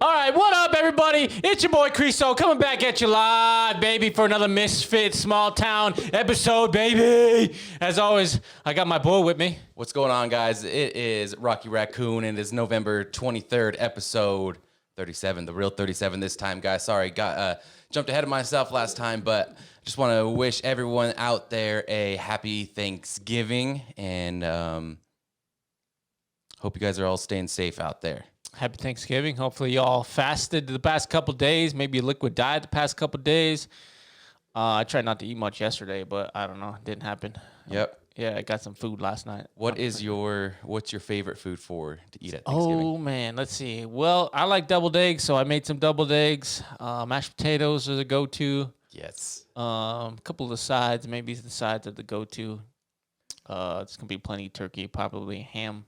All right, what up, everybody? It's your boy Creaso coming back at you live, baby, for another Misfits Small Town episode, baby. As always, I got my boy with me. What's going on, guys? It is Rocky Raccoon, and it is November 23rd, episode 37, the real 37 this time, guys. Sorry, jumped ahead of myself last time, but just want to wish everyone out there a happy Thanksgiving, and hope you guys are all staying safe out there. Happy Thanksgiving. Hopefully y'all fasted the past couple days, maybe a liquid diet the past couple days. I tried not to eat much yesterday, but I don't know. It didn't happen. Yep. Yeah, I got some food last night. What's your favorite food to eat at Thanksgiving? Oh, man. Let's see. Well, I like deviled eggs, so I made some deviled eggs. Mashed potatoes are the go-to. Yes. A couple of the sides, maybe the sides are the go-to. It's going to be plenty of turkey, probably ham.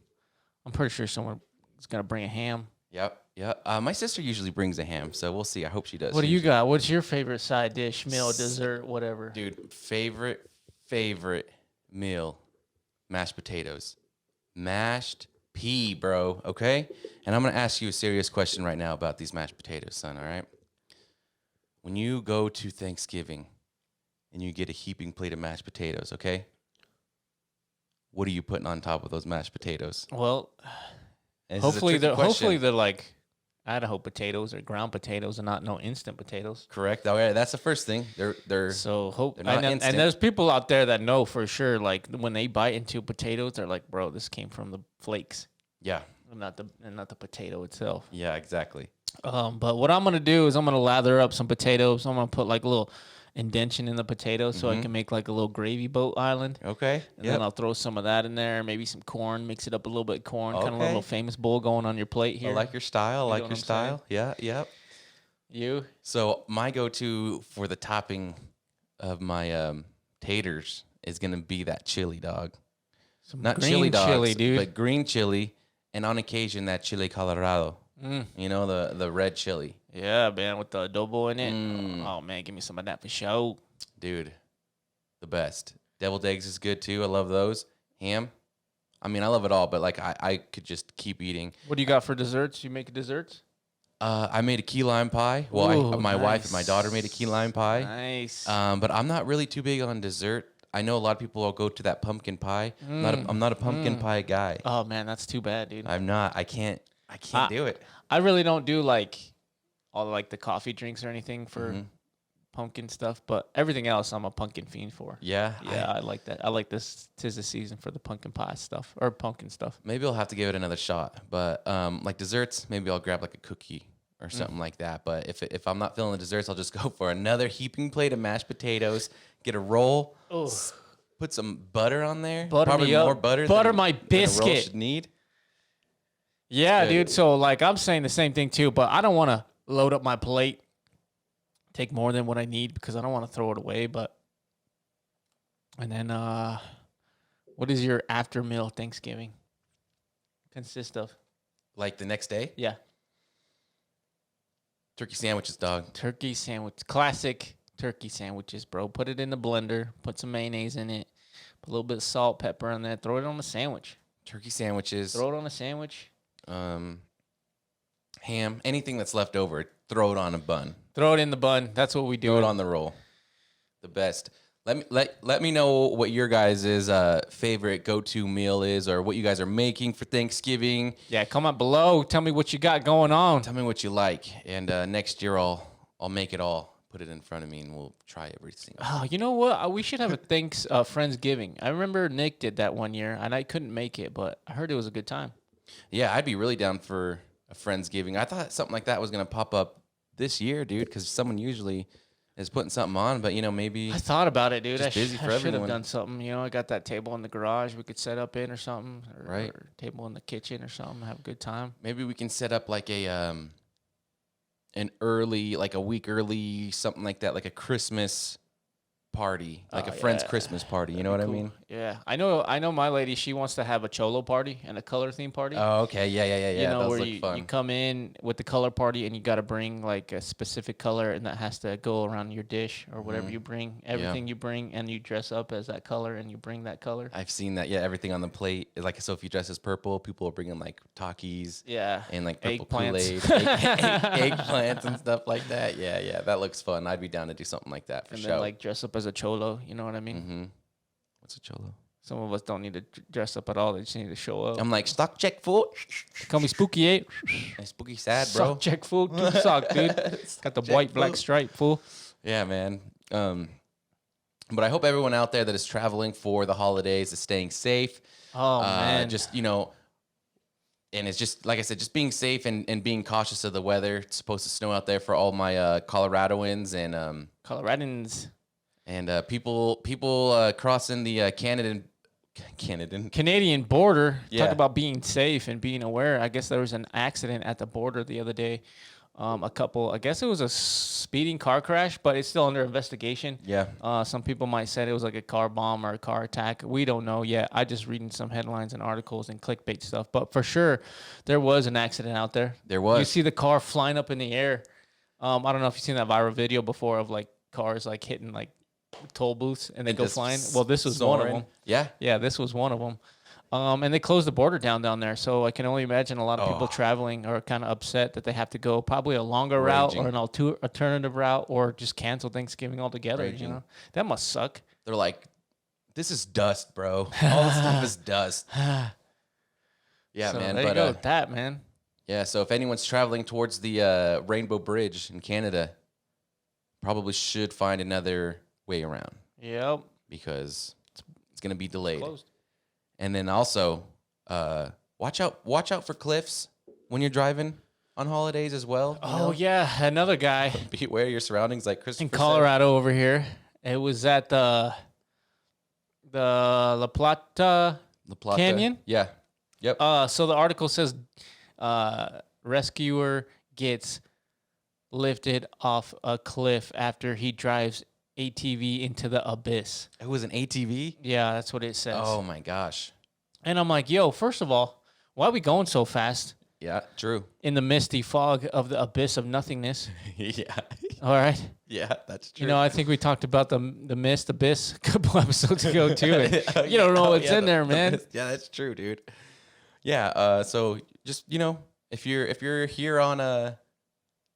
I'm pretty sure someone is going to bring a ham. Yep. My sister usually brings a ham, so we'll see. I hope she does. What do you got? What's your favorite side dish, meal, dessert, whatever? Dude, favorite meal, mashed potatoes. Mashed pea, bro, okay? And I'm going to ask you a serious question right now about these mashed potatoes, son, all right? When you go to Thanksgiving and you get a heaping plate of mashed potatoes, okay? What are you putting on top of those mashed potatoes? Well, hopefully they're like Idaho potatoes or ground potatoes and not no instant potatoes. Correct. All right, that's the first thing. They're not instant. And there's people out there that know for sure, like when they bite into potatoes, they're like, bro, this came from the flakes. Yeah. And not the potato itself. Yeah, exactly. But what I'm gonna do is I'm gonna lather up some potatoes. I'm gonna put like a little indention in the potatoes so I can make like a little gravy boat island. Okay. And then I'll throw some of that in there, maybe some corn, mix it up a little bit of corn, kind of a little famous bowl going on your plate here. I like your style. Yeah, yep. You? So my go-to for the topping of my taters is going to be that chili dog. Not green chili dogs, chili, dude. but green chili, and on occasion that chili Colorado. You know, the red chili. Yeah, man, with the adobo in it. Oh, man, give me some of that for sure. Dude, the best. Deviled eggs is good, too. I love those. Ham. I mean, I love it all, but, like, I could just keep eating. What do you got for desserts? You make desserts? I made a key lime pie. Well, my wife and my daughter made a key lime pie. Nice. But I'm not really too big on dessert. I know a lot of people will go to that pumpkin pie. I'm not a pumpkin pie guy. Oh, man, that's too bad, dude. I'm not. I can't do it. I really don't do, like, all like the coffee drinks or anything for pumpkin stuff, but everything else I'm a pumpkin fiend for. Yeah? Yeah, I like that. I like this. 'Tis the season for the pumpkin pie stuff or pumpkin stuff. Maybe I'll have to give it another shot. But like desserts, maybe I'll grab like a cookie or something like that. But if I'm not feeling the desserts, I'll just go for another heaping plate of mashed potatoes, get a roll, put some butter on there. Probably more butter than my biscuit. than a roll should need. Yeah, dude. So like I'm saying the same thing too, but I don't want to load up my plate, take more than what I need because I don't want to throw it away. And then what is your after meal Thanksgiving consist of? Like the next day? Yeah. Turkey sandwiches, dog. Turkey sandwich. Classic turkey sandwiches, bro. Put it in the blender, put some mayonnaise in it, put a little bit of salt, pepper on there, throw it on a sandwich. Turkey sandwiches. Throw it on a sandwich. Ham, anything that's left over, throw it on a bun. Throw it in the bun. That's what we do. Throw it on the roll. The best. Let me know what your guys' favorite go-to meal is, or what you guys are making for Thanksgiving. Yeah, comment below. Tell me what you got going on. Tell me what you like, and next year I'll make it all. Put it in front of me, and we'll try everything. Oh, you know what? We should have a Friendsgiving. I remember Nick did that one year, and I couldn't make it, but I heard it was a good time. Yeah, I'd be really down for a Friendsgiving. I thought something like that was going to pop up this year, dude, because someone usually is putting something on, but, maybe... I thought about it, dude. I busy for should have everyone. done something. I got that table in the garage we could set up in or something. Or table in the kitchen or something. Have a good time. Maybe we can set up like a week early, something like that, like a Christmas party, like a Oh, friend's yeah. Christmas party. You know what That'd I be cool. mean? Yeah, I know my lady. She wants to have a cholo party and a color theme party. Oh, okay. Yeah. Where Those look you fun. come in with the color party and you got to bring like a specific color and that has to go around your dish or whatever you bring. Everything you bring and you dress up as that color and you bring that color. I've seen that. Yeah, everything on the plate. Like, so if you dress as purple, people are bringing like Takis. Yeah, And like purple eggplants. Kool-Aid, eggplants and stuff like that. Yeah, that looks fun. I'd be down to do something like that for And sure. then like dress up as a cholo. You know what I mean? What's a cholo? Some of us don't need to dress up at all. They just need to show up. I'm like, stock check, fool. Call me Spooky 8. Hey, spooky sad, bro. Sock check, fool. Keep sock, dude. Got the white, black stripe, fool. Yeah, man. But I hope everyone out there that is traveling for the holidays is staying safe. Oh, man. Just, and it's just, like I said, just being safe and being cautious of the weather. It's supposed to snow out there for all my Coloradoans and Coloradans. and people crossing the Canadian border. Yeah. Talk about being safe and being aware. I guess there was an accident at the border the other day. I guess it was a speeding car crash, but it's still under investigation. Yeah. Some people might say it was like a car bomb or a car attack. We don't know yet. I just reading some headlines and articles and clickbait stuff. But for sure, there was an accident out there. There was. You see the car flying up in the air. I don't know if you've seen that viral video before of like cars like hitting like toll booths and they go just flying. Well, this was one of soaring. them. Yeah. Yeah, this was one of them. And they closed the border down there. So I can only imagine a lot of people traveling are kind of upset that they have to go probably a longer route or an alternative route or just cancel Thanksgiving altogether. Raging. You know, that must suck. They're like, this is dust, bro. All this stuff is dust. Yeah, So man. there But you go with that, man. yeah, so if anyone's traveling towards the Rainbow Bridge in Canada, probably should find another way around Yep. because it's going to be delayed. Closed. And then also, watch out for cliffs when you're driving on holidays as well. Yeah, another guy Be aware of your surroundings, like Christopher in Colorado over here. It was at the La Plata La Plata. Canyon. Yeah. Yep. So the article says rescuer gets lifted off a cliff after he drives ATV into the abyss. It was an ATV. Yeah, that's what it says. Oh my gosh. And I'm like, yo, first of all, why are we going so fast Yeah. True. in the misty fog of the abyss of nothingness? Yeah. All right. Yeah. That's true. You know, I think we talked about the mist abyss a couple episodes ago too. And you don't know what's in there, man. Yeah, that's true, dude. Yeah. So just if you're here on a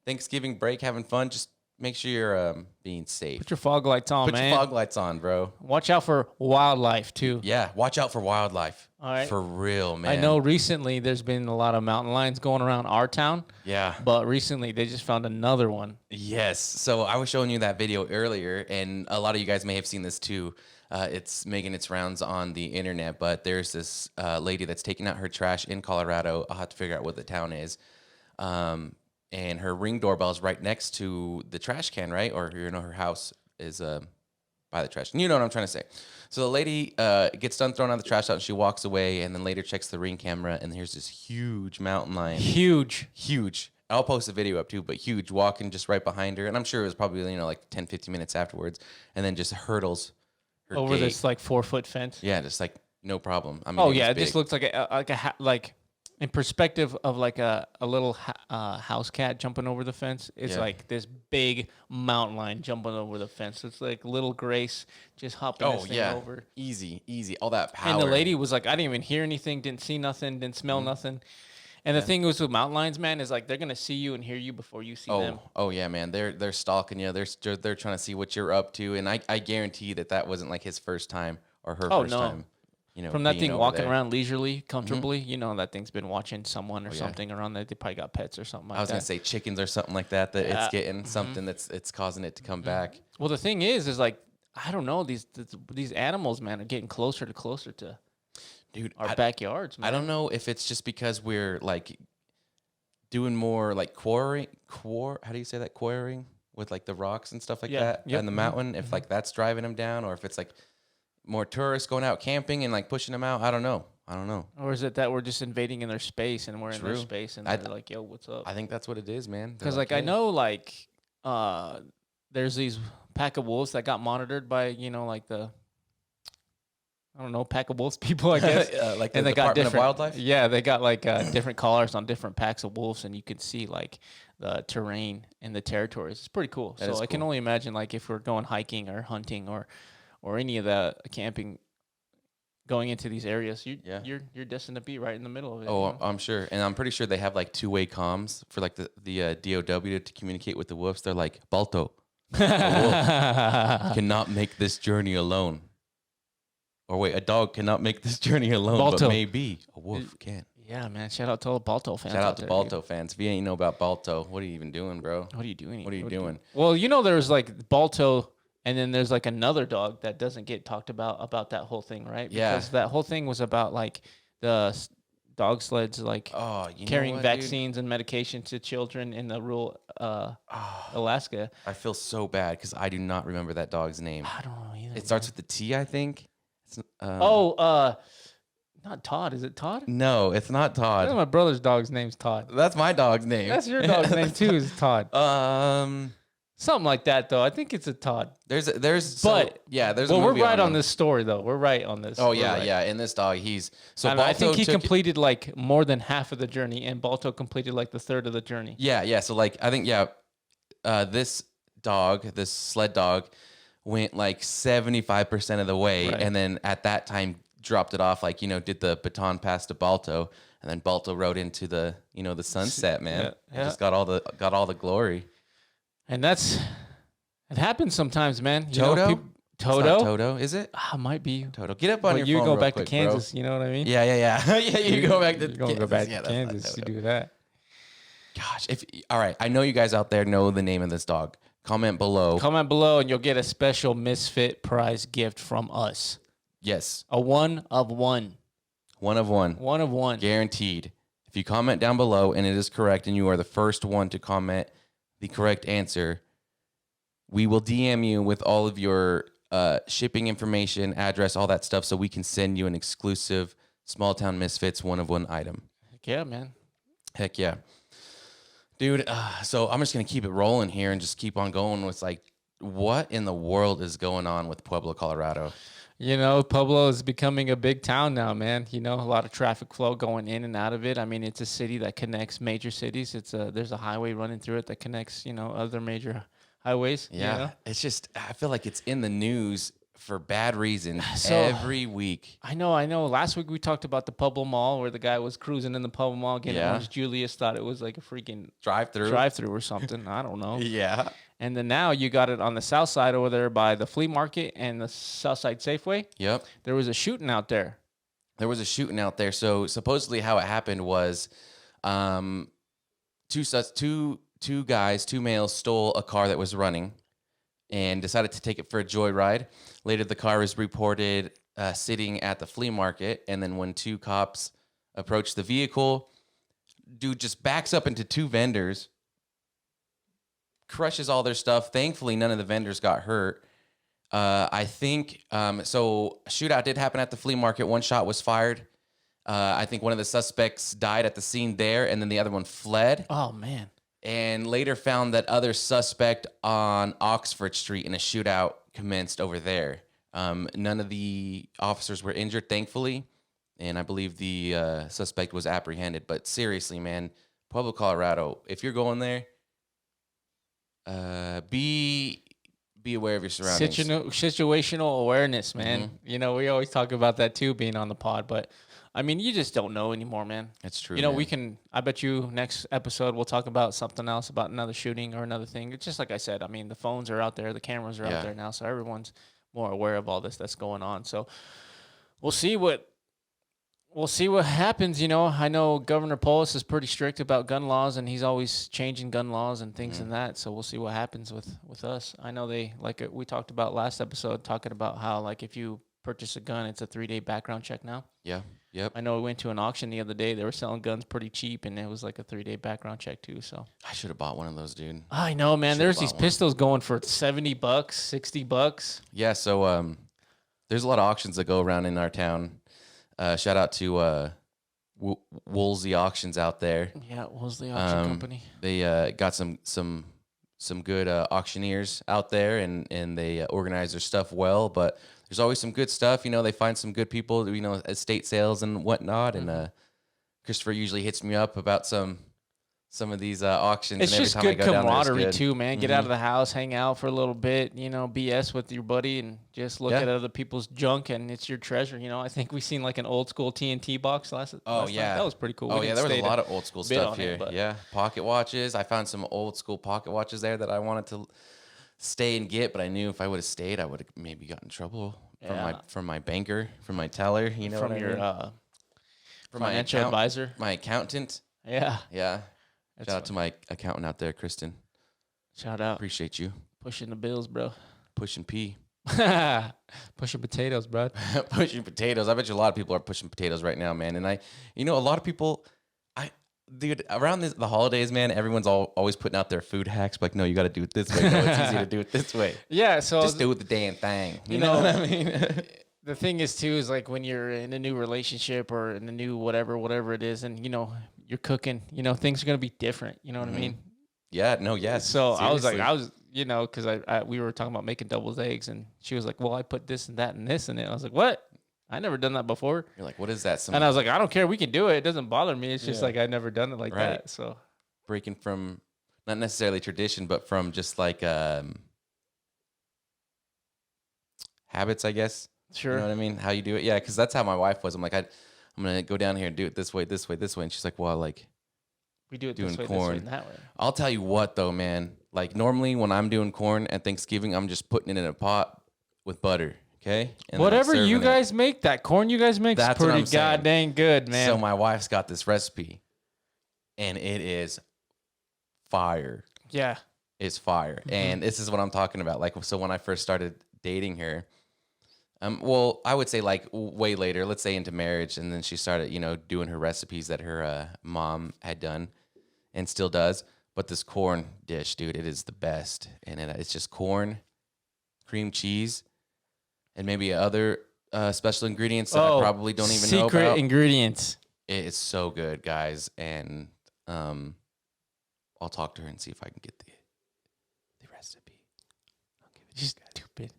Thanksgiving break having fun, just make sure you're being safe. Put your fog lights on, Put man. your fog lights on, bro. Watch out for wildlife too. Yeah, watch out for wildlife. All right. For real, man. I know recently there's been a lot of mountain lions going around our town, Yeah. but recently they just found another one. Yes. So I was showing you that video earlier, and a lot of you guys may have seen this too. It's making its rounds on the internet, but there's this lady that's taking out her trash in Colorado. I'll have to figure out what the town is. And her Ring doorbell is right next to the trash can, right? Or her house is by the trash. You know what I'm trying to say. So the lady gets done throwing out the trash out, and she walks away, and then later checks the Ring camera, and here's this huge mountain lion. Huge. I'll post a video up too, but huge, walking just right behind her. And I'm sure it was probably, like 10, 15 minutes afterwards, and then just hurdles her Over gate. this like 4-foot fence. Yeah, just like no problem. I mean, Oh was yeah, it big. just looks like in perspective of like a little house cat jumping over the fence. It's Yeah. like this big mountain lion jumping over the fence. It's like little Grace just hopping this thing over. Easy. All that power. And the lady was like, I didn't even hear anything, didn't see nothing, didn't smell nothing. And the thing was with mountain lions, man, is like they're gonna see you and hear you before you see them. Oh yeah, man. They're stalking you. They're trying to see what you're up to, and I guarantee that wasn't like his first time or her first time. From that being thing over walking there. around leisurely, comfortably, that thing's been watching someone or yeah. something around there. They probably got pets or something like I was that. gonna say chickens or something like that. That it's getting something it's causing it to come back. Well, the thing is like I don't know, these animals, man, are getting closer to Dude, our backyards, man. I don't know if it's just because we're like doing more like quarrying. How do you say that? Quarrying with like the rocks and stuff like that Yep. in the mountain. If like that's driving them down, or if it's like more tourists going out camping and like pushing them out. I don't know. Or is it that we're just invading in their space and we're in their True. space and I- they're like, yo, what's up? I think that's what it is, man. They're Because like I "Hey." know like there's these pack of wolves that got monitored by, like the, I don't know, pack of wolves people, I guess. Like the and they got Department of different Wildlife? Yeah, they got like different collars on different packs of wolves, and you can see like the terrain and the territories. It's pretty cool. That is So I can cool. only imagine like if we're going hiking or hunting or any of that camping, going into these areas, Yeah. you're destined to be right in the middle of it. Oh, I'm sure. And I'm pretty sure they have like two-way comms for like the DOW to communicate with the wolves. They're like, Balto cannot make this journey alone. Or wait, a dog cannot make this journey alone, Balto. but maybe a wolf can. Yeah, man. Shout out to all the Balto fans. Shout out to there, Balto dude. fans. If you ain't know about Balto, what are you even doing, bro? What are you doing? What are you doing? Well, there's like Balto, and then there's like another dog that doesn't get talked about that whole thing, right? Yeah. Because that whole thing was about like the dog sleds, like Oh, you know carrying what, vaccines and medication to children in the rural Alaska. I feel so bad because I do not remember that dog's name. I don't know either. It starts with the T, I think. It's, not Todd. Is it Todd? no, it's not That's Todd. my brother's dog's name's Todd. That's my dog's name. That's your dog's name too, is Todd. Something like that, though. I think it's a Todd. There's But there's. well, a we're movie right on him. this story, though. We're right on this. Oh We're yeah, right. yeah. In this dog, he's so. And I think Balto he took- completed like more than half of the journey, and Balto completed like the third of the journey. Yeah, yeah. So like, I think this sled dog, went like 75% of the way, Right. and then at that time dropped it off, like did the baton pass to Balto, and then Balto rode into the the sunset, man. Yeah. Just got all the glory. And it happens sometimes, man. Toto? It's Toto? not Toto, is it? Might be. Toto. Get up on But your you phone go real back quick, to Kansas, bro. you know what I mean? Yeah, yeah. Yeah, you go back to You're gonna Kansas. go back Yeah, to that's not Kansas to Toto. do that. Gosh, all right, I know you guys out there know the name of this dog. Comment below. Comment below, and you'll get a special Misfit prize gift from us. Yes, A one of one. one of one. One of one. Guaranteed. If you comment down below and it is correct and you are the first one to comment the correct answer, we will DM you with all of your shipping information, address, all that stuff, so we can send you an exclusive SmallTown Misfits one of one item. Heck yeah, man. Heck yeah. Dude, so I'm just going to keep it rolling here and just keep on going with like, what in the world is going on with Pueblo, Colorado? Pueblo is becoming a big town now, man. A lot of traffic flow going in and out of it. I mean, it's a city that connects major cities. There's a highway running through it that connects, other major highways. Yeah. It's just, I feel like it's in the news for bad reason So- every week. I know. Last week we talked about the Pueblo Mall where the guy was cruising in the Pueblo Mall getting Yeah. orange Julius, thought it was like a freaking Drive-through. drive-through or something. I don't know. Yeah. And then now you got it on the south side over there by the flea market and the south side Safeway. Yep. There was a shooting out there. There was a shooting out there. So supposedly how it happened was two males stole a car that was running and decided to take it for a joyride. Later, the car was reported sitting at the flea market. And then when two cops approached the vehicle, dude just backs up into two vendors, crushes all their stuff. Thankfully, none of the vendors got hurt. I think so. A shootout did happen at the flea market. One shot was fired. I think one of the suspects died at the scene there, and then the other one fled. Oh, man. And later found that other suspect on Oxford Street in a shootout commenced over there. None of the officers were injured, thankfully, and I believe the suspect was apprehended. But seriously, man, Pueblo, Colorado, if you're going there, be aware of your surroundings. Situational awareness, man. Mm-hmm. We always talk about that too, being on the pod, but I mean, you just don't know anymore, man. It's true. I bet you next episode we'll talk about something else, about another shooting or another thing. It's just like I said, I mean, the phones are out there, the cameras are Yeah. out there now, so everyone's more aware of all this that's going on. So we'll see what happens. I know Governor Polis is pretty strict about gun laws, and he's always changing gun laws and things and that. So we'll see what happens with us. I know they, like we talked about last episode, talking about how like if you purchase a gun, it's a 3-day background check now. Yeah. Yep. I know we went to an auction the other day. They were selling guns pretty cheap, and it was like a 3-day background check too. So I should have bought one of those, dude. I know, man. Should've There's bought these one. pistols going for $70, $60. Yeah. So there's a lot of auctions that go around in our town. Shout out to Woolsey Auctions out there. Yeah, what was the auction company? They got some some good auctioneers out there, and they organize their stuff well. But there's always some good stuff. You know, they find some good people. You know, estate sales and whatnot. Mm-hmm. And Christopher usually hits me up about some of these auctions. It's and every just time good I go down there, it's camaraderie good. too, man. Get out of the house, hang out for a little bit, you know, BS with your buddy, and just look Yeah. at other people's junk, and it's your treasure. You know, I think we seen like an old school TNT box last night. Yeah. That was pretty cool. Oh We yeah, didn't there was stay a to lot of old school bid stuff on it, here. but- Yeah, pocket watches. I found some old school pocket watches there that I wanted to stay and get, but I knew if I would have stayed, I would have maybe gotten in trouble Yeah. from my banker, from my teller. You know, from what I your mean? From my financial advisor. my accountant. Yeah. Yeah. That's Shout out to my accountant out there, Kristen. Shout out. Appreciate you. Pushing the bills, bro. Pushing P. Pushing potatoes, bro. Pushing potatoes. I bet you a lot of people are pushing potatoes right now, man. And a lot of people, dude, around the holidays, man, everyone's always putting out their food hacks. Like, no, you got to do it this way. No, it's easy to do it this way. Yeah. So Just do it the damn thing. You know what I mean? the thing is too is like when you're in a new relationship or in a new whatever it is, and you know you're cooking, you know things are gonna be different. You know what I mean? Yeah. No. Yes. So I was seriously. you know, because we were talking about making deviled eggs, and she was like, "Well, I put this and that and this in it." I was like, "What? I never done that before." You're like, what is that? Some And I was like, "I don't care. We can do it. It doesn't bother me. It's just like I never done it like Right. that." So breaking from not necessarily tradition, but from just like habits, I guess. sure. You know what I mean? How you do it. Yeah, because that's how my wife was. I'm like, I'm gonna go down here and do it this way, this way, this way. And she's like, well, like, We do it doing this way, corn. and that way. I'll tell you what though, man. Like normally when I'm doing corn at Thanksgiving, I'm just putting it in a pot with butter. Okay. And then I'm Whatever you serving it. guys make, that corn you guys make is That's what pretty I'm saying. goddamn good, man. So my wife's got this recipe, and it is fire. Yeah. Is fire. And this is what I'm talking about. Like, so when I first started dating her, well, I would say like way later, let's say into marriage, and then she started, you know, doing her recipes that her mom had done and still does. But this corn dish, dude, it is the best. And it's just corn, cream cheese, and maybe other special ingredients that I probably don't even know secret about. ingredients. It is so good, guys. And I'll talk to her and see if I can get the recipe. I'll give it to you guys. Stupid.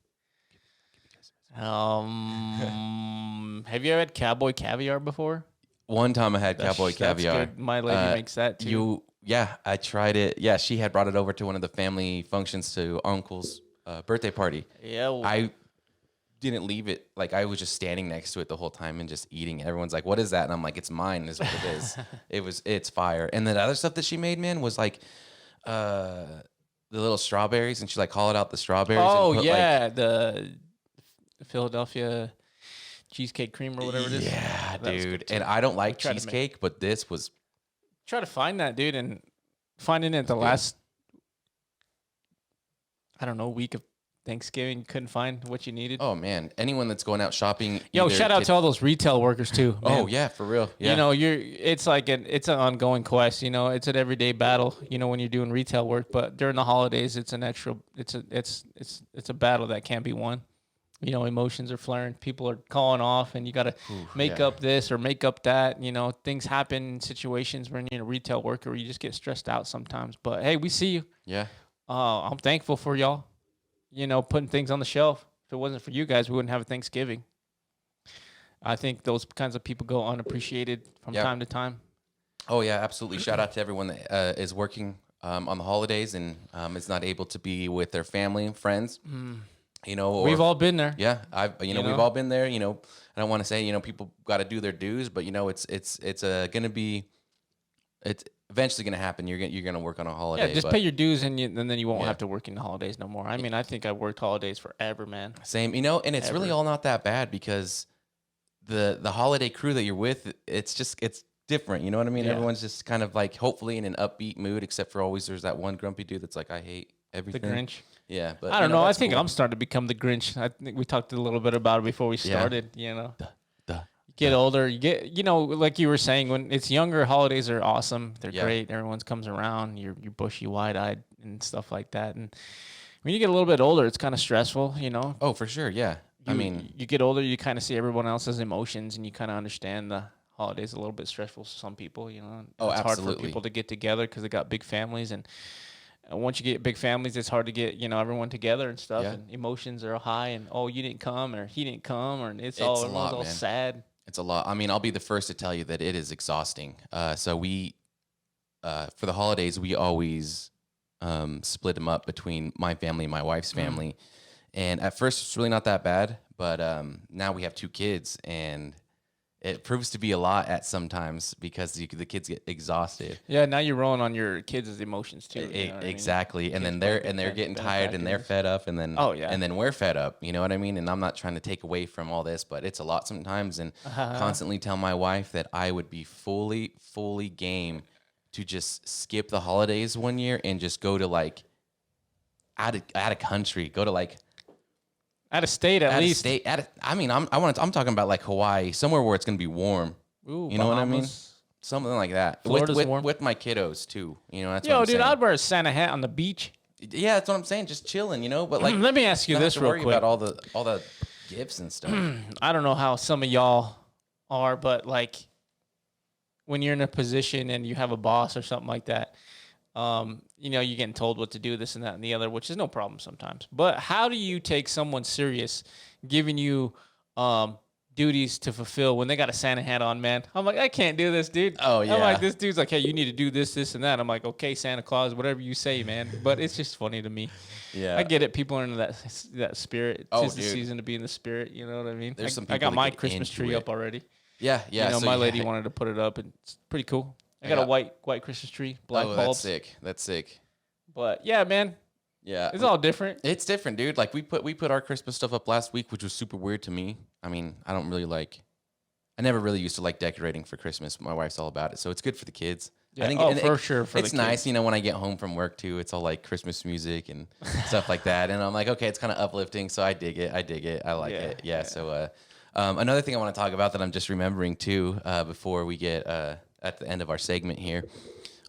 Give you guys the recipe. Have you ever had cowboy caviar before? One time I had cowboy That's caviar. good. My lady makes that too. Yeah, I tried it. Yeah, she had brought it over to one of the family functions to uncle's birthday party. Yeah. I didn't leave it. Like I was just standing next to it the whole time and just eating. Everyone's like, "What is that?" And I'm like, "It's mine. Is what it is." It's fire. And then the other stuff that she made, man, was like the little strawberries, and she like hollowed out the strawberries. Oh and put, yeah, the Philadelphia cheesecake cream or whatever it is. Yeah, That was good, dude. too. And I don't like tried to make- cheesecake, but this was Try to find that, dude, and finding it the good. last, I don't know, week of Thanksgiving. You couldn't find what you needed. oh man. Anyone that's going out shopping, Yo, either shout out get- to all those retail workers too. Oh man. yeah, for real. Yeah. You know, it's like it's an ongoing quest. You know, it's an everyday battle. You know, when you're doing retail work, but during the holidays, it's a battle that can't be won. You know, emotions are flaring. People are calling off, and you got to make yeah. up this or make up that. You know, things happen in situations when you're a retail worker where you just get stressed out sometimes. But hey, we see you. Yeah. I'm thankful for y'all. You know, putting things on the shelf. If it wasn't for you guys, we wouldn't have a Thanksgiving. I think those kinds of people go unappreciated from Yeah. time to time. Oh yeah, absolutely. Shout out to everyone that is working on the holidays and is not able to be with their family and friends. You know, or, We've all been there. yeah, we've know? all been there. You know, I don't want to say people got to do their dues, but you know, it's gonna be, it's eventually gonna happen. You're gonna work on a holiday. Yeah, just but pay your dues and then you won't Yeah. have to work in the holidays no more. I mean, I think I worked holidays forever, man. Same, and it's really all not that bad because the holiday crew that you're with, it's different. You know what I mean? Yeah. Everyone's just kind of like hopefully in an upbeat mood, except for always there's that one grumpy dude that's like, I hate The everything. Grinch. Yeah, but I don't know. I that's think cool. I'm starting to become the Grinch. I think we talked a little bit about it before we started. You know, Duh. get older, you get, you know, like you were saying, when it's younger, holidays are awesome. They're Yeah. great. Everyone's comes around. You're bushy, wide eyed, and stuff like that. And when you get a little bit older, it's kind of stressful. You know, Oh, for sure. Yeah. I mean, you get older, you kind of see everyone else's emotions, and you kind of understand the holidays a little bit stressful for some people. You know, Oh, it's hard for absolutely. people to get together because they got big families, and once you get big families, it's hard to get everyone together and stuff, Yeah. and emotions are high, and oh, you didn't come or he didn't come, or It's all a everyone's lot, all man. sad. It's a lot. I mean, I'll be the first to tell you that it is exhausting. So we, for the holidays, we always split them up between my family and my wife's family. And at first, it's really not that bad. But now we have 2 kids, and it proves to be a lot at sometimes because the kids get exhausted. Yeah, now you're rolling on your kids' emotions too. You know what I mean? Exactly, and then they're getting tired and they're fed up, and then and then we're fed up. You know what I mean? And I'm not trying to take away from all this, but it's a lot sometimes. And constantly tell my wife that I would be fully game to just skip the holidays one year and just go to like out of country, go to like out of state at least. I mean, I'm talking about like Hawaii, somewhere where it's gonna be warm. Ooh, you know what I mean? Bahamas. Something like that. Florida's warm. With my kiddos too. You know, that's Yo, what I'm dude, saying. I'd wear a Santa hat on the beach. Yeah, that's what I'm saying. Just chilling, you know. But like, Let me ask you not this have to real worry quick. about all the gifts and stuff. I don't know how some of y'all are, but like when you're in a position and you have a boss or something like that, you're getting told what to do, this and that and the other, which is no problem sometimes. But how do you take someone serious giving you duties to fulfill when they got a Santa hat on, man? I'm like, I can't do this, dude. Oh, yeah. I'm like, this dude's like, hey, you need to do this, this, and that. I'm like, okay, Santa Claus, whatever you say, man. But it's just funny to me. Yeah, I get it. People are into that spirit. Oh, It's the dude. season to be in the spirit. You know what I mean? There's some I people got that my get Christmas into tree it. up already. yeah. So my you lady ha- wanted to put it up, and it's pretty cool. I I got a got- white Christmas tree, black Oh, bulbs. That's sick. But yeah, man, Yeah, it's all different. It's different, dude. Like we put our Christmas stuff up last week, which was super weird to me. I mean, I never really used to like decorating for Christmas. My wife's all about it, so it's good for the kids. Yeah, I think for sure. For it's the nice, kids. you know, when I get home from work too. It's all like Christmas music and stuff like that, and I'm like, okay, it's kind of uplifting, so I dig it. I like it. Yeah. So another thing I want to talk about that I'm just remembering too, before we get at the end of our segment here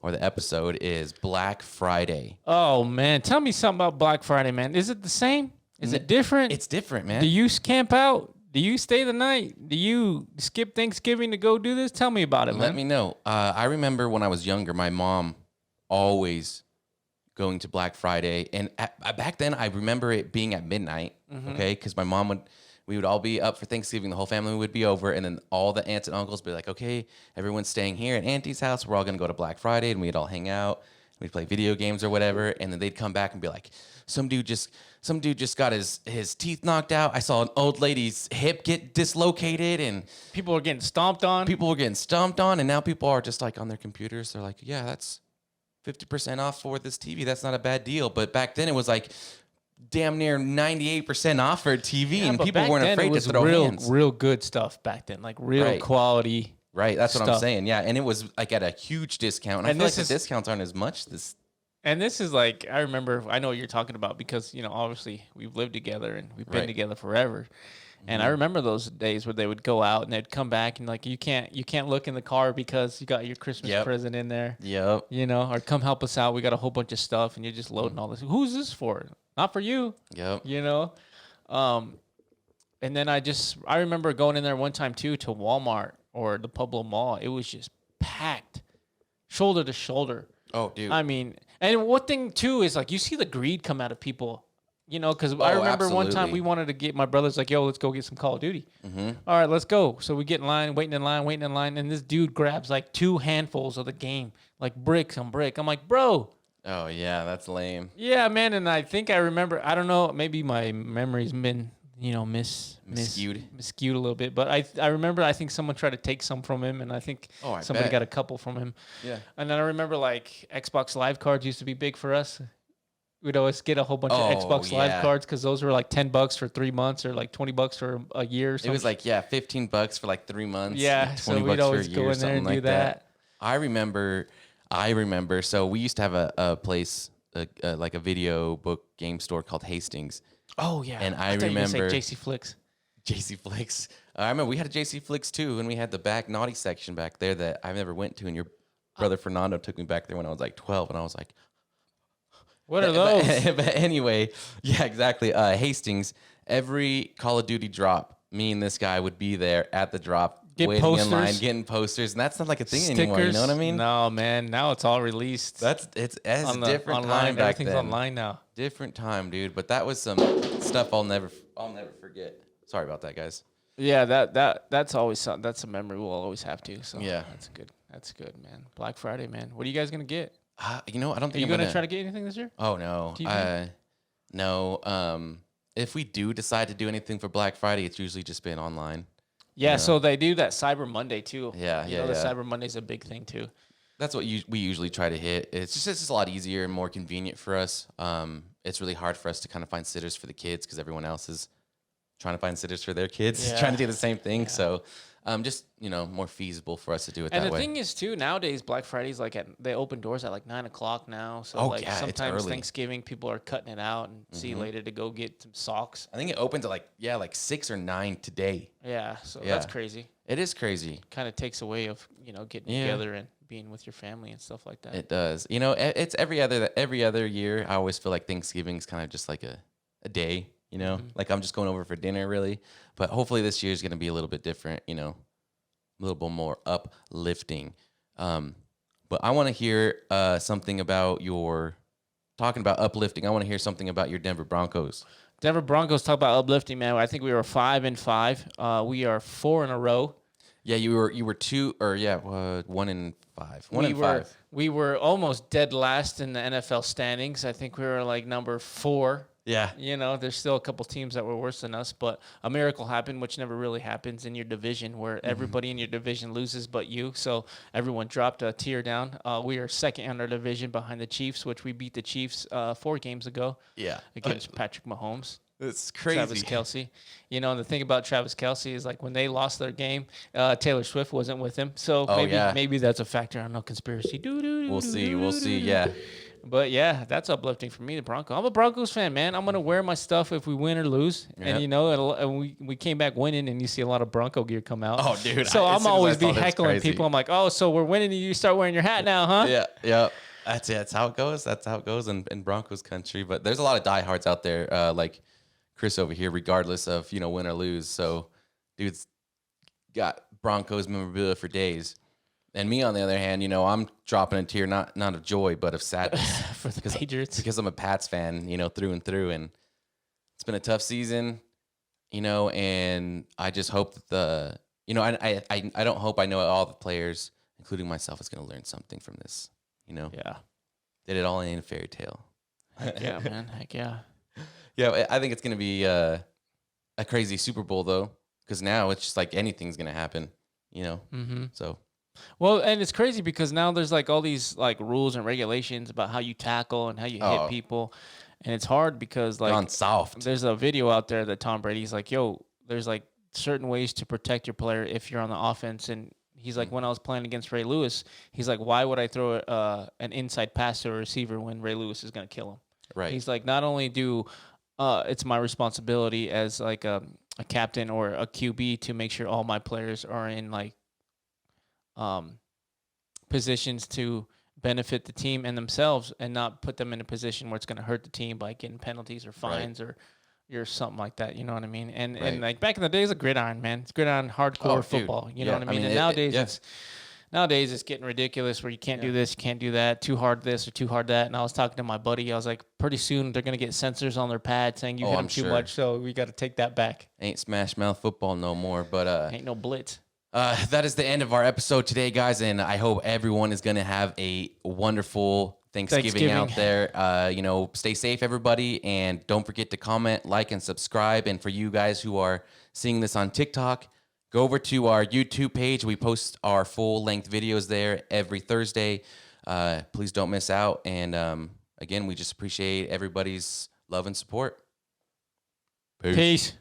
or the episode, is Black Friday. Oh man, tell me something about Black Friday, man. Is it the same? Is it different? It's different, man. Do you camp out? Do you stay the night? Do you skip Thanksgiving to go do this? Tell me about it, man. Let me know. I remember when I was younger, my mom always going to Black Friday, and back then I remember it being at midnight. Okay, because my mom we would all be up for Thanksgiving. The whole family would be over, and then all the aunts and uncles would be like, "Okay, everyone's staying here at Auntie's house. We're all gonna go to Black Friday," and we'd all hang out. We'd play video games or whatever, and then they'd come back and be like, some dude just got his teeth knocked out. I saw an old lady's hip get dislocated, and People are getting stomped on. people were getting stomped on, and now people are just like on their computers. They're like, yeah, that's 50% off for this TV. That's not a bad deal. But back then it was like damn near 98% off for a TV, and but people back weren't then, afraid it to was throw hands. real good stuff back then, like real Right. quality. Right, that's what I'm stuff. saying. Yeah, and it was like at a huge discount. And I And feel like this the is- discounts aren't as much this. And this is like, I remember, I know what you're talking about because, obviously we've lived together and we've been Right. together forever. And I remember those days where they would go out and they'd come back and like, you can't look in the car because you got your Christmas Yep. present in there, Yep. or come help us out. We got a whole bunch of stuff and you're just loading all this. Who's this for? Not for you, Yep. And then I remember going in there one time too to Walmart or the Pueblo Mall. It was just packed, shoulder to shoulder. Oh, dude. I mean, and one thing too is like you see the greed come out of people, because I remember one time absolutely. we wanted to get, my brother's like, yo, let's go get some Call of Duty. All right, let's go. So we get in line, waiting in line, and this dude grabs like 2 handfuls of the game, like brick on brick. I'm like, bro, Oh, yeah, that's lame. yeah, man. And I think I remember, I don't know, maybe my memory's been, Skewed. skewed a little bit, but I remember, I think someone tried to take some from him, and I think Oh, I somebody bet. got a couple from him. Yeah. And then I remember like Xbox Live cards used to be big for us. We'd always get a whole bunch Oh, of Xbox yeah. Live cards because those were like $10 for 3 months or like $20 for a year. Or It was like, yeah, $15 for like 3 months. yeah, like so 20 we'd bucks always for a go year, in there and something do like that. I remember. So we used to have a place, like a video book game store called Hastings. Oh yeah, And I thought you were gonna say remember- JC Flicks. JC Flicks. I remember we had a JC Flicks too, and we had the back naughty section back there that I've never went to. And your brother Fernando took me back there when I was like 12, and I was like, What are those? But anyway, yeah, exactly. Hastings. Every Call of Duty drop, me and this guy would be there at the drop waiting in line, posters. getting posters, and that's not like a thing anymore. You know what I mean? No, man. Now it's all released. It's a different online. time back Everything's then. online now. Different time, dude. But that was some stuff I'll never forget. Sorry about that, guys. Yeah, that's always something. That's a memory we'll always have to. So Yeah, that's good. That's good, man. Black Friday, man. What are you guys gonna get? You know, I don't Are think you I'm gonna try to get anything this year? Oh no, TV? no. If we do decide to do anything for Black Friday, it's usually just been online. Yeah, so they do that Cyber Monday too. Yeah, you know, the Cyber Monday's a big thing too. That's what we usually try to hit. It's just a lot easier and more convenient for us. It's really hard for us to kind of find sitters for the kids because everyone else is trying to find sitters for their kids, trying to do the same thing. Yeah. So, just more feasible for us to do it that way. And the thing is, too, nowadays Black Friday's like they open doors at like 9:00 now. So sometimes Thanksgiving people are cutting it out and see you later to go get some socks. I think it opens at like 6 or 9 today. Yeah, so that's crazy. It is crazy. Kind of takes away of getting together and being with your family and stuff like that. It does. It's every other year. I always feel like Thanksgiving's kind of just like a day. Like I'm just going over for dinner, really. But hopefully this year is going to be a little bit different, a little bit more uplifting. But I want to hear something about talking about uplifting. I want to hear something about your Denver Broncos. Denver Broncos, talk about uplifting, man. I think we were 5-5. We are 4 in a row. Yeah, you were 2 or 1 and 5. 1 and 5. We were almost dead last in the NFL standings. I think we were like number 4. Yeah. There's still a couple teams that were worse than us, but a miracle happened, which never really happens in your division where everybody in your division loses but you. So everyone dropped a tier down. We are second in our division behind the Chiefs, which we beat the Chiefs 4 games ago. Yeah. Against Patrick Mahomes. It's crazy. Travis Kelce. And the thing about Travis Kelce is like when they lost their game, Taylor Swift wasn't with him. So maybe that's a factor. I don't know, conspiracy. We'll see. Yeah. But yeah, that's uplifting for me, the Broncos. I'm a Broncos fan, man. I'm gonna wear my stuff if we win or lose, and we came back winning, and you see a lot of Bronco gear come out. Oh, dude! So I'm always be heckling people. I'm like, oh, so we're winning, and you start wearing your hat now, huh? Yeah. That's it. That's how it goes. That's how it goes in Broncos country. But there's a lot of diehards out there, like Chris over here, regardless of win or lose. So, dude's got Broncos memorabilia for days. And me, on the other hand, I'm dropping a tear, not of joy, but of sadness for the Patriots, because I'm a Pats fan, through and through, and it's been a tough season, and I just hope that I don't hope I know all the players, including myself, is going to learn something from this, Yeah. Did it all in a fairy tale. Heck yeah, man. Heck yeah. Yeah, I think it's going to be a crazy Super Bowl though, because now it's just like anything's going to happen, So. Well, and it's crazy because now there's like all these like rules and regulations about how you tackle and how you hit people, and it's hard because like gone soft. There's a video out there that Tom Brady's like, yo, there's like certain ways to protect your player if you're on the offense, and he's like, when I was playing against Ray Lewis, he's like, why would I throw an inside pass to a receiver when Ray Lewis is gonna kill him? Right. He's like, not only do it's my responsibility as like a captain or a QB to make sure all my players are in like positions to benefit the team and themselves, and not put them in a position where it's going to hurt the team by getting penalties or fines or something like that. You know what I mean? And like back in the days of gridiron, man, it's gridiron hardcore football. You know what I mean? And nowadays it's getting ridiculous where you can't do this, you can't do that, too hard this or too hard that. And I was talking to my buddy. I was like, pretty soon they're going to get sensors on their pad saying you hit them too much. So we got to take that back. Ain't smash mouth football no more, but ain't no blitz. That is the end of our episode today, guys, and I hope everyone is going to have a wonderful Thanksgiving out there. Stay safe, everybody, and don't forget to comment, like, and subscribe. And for you guys who are seeing this on TikTok, go over to our YouTube page. We post our full-length videos there every Thursday. Please don't miss out. And again, we just appreciate everybody's love and support. Peace.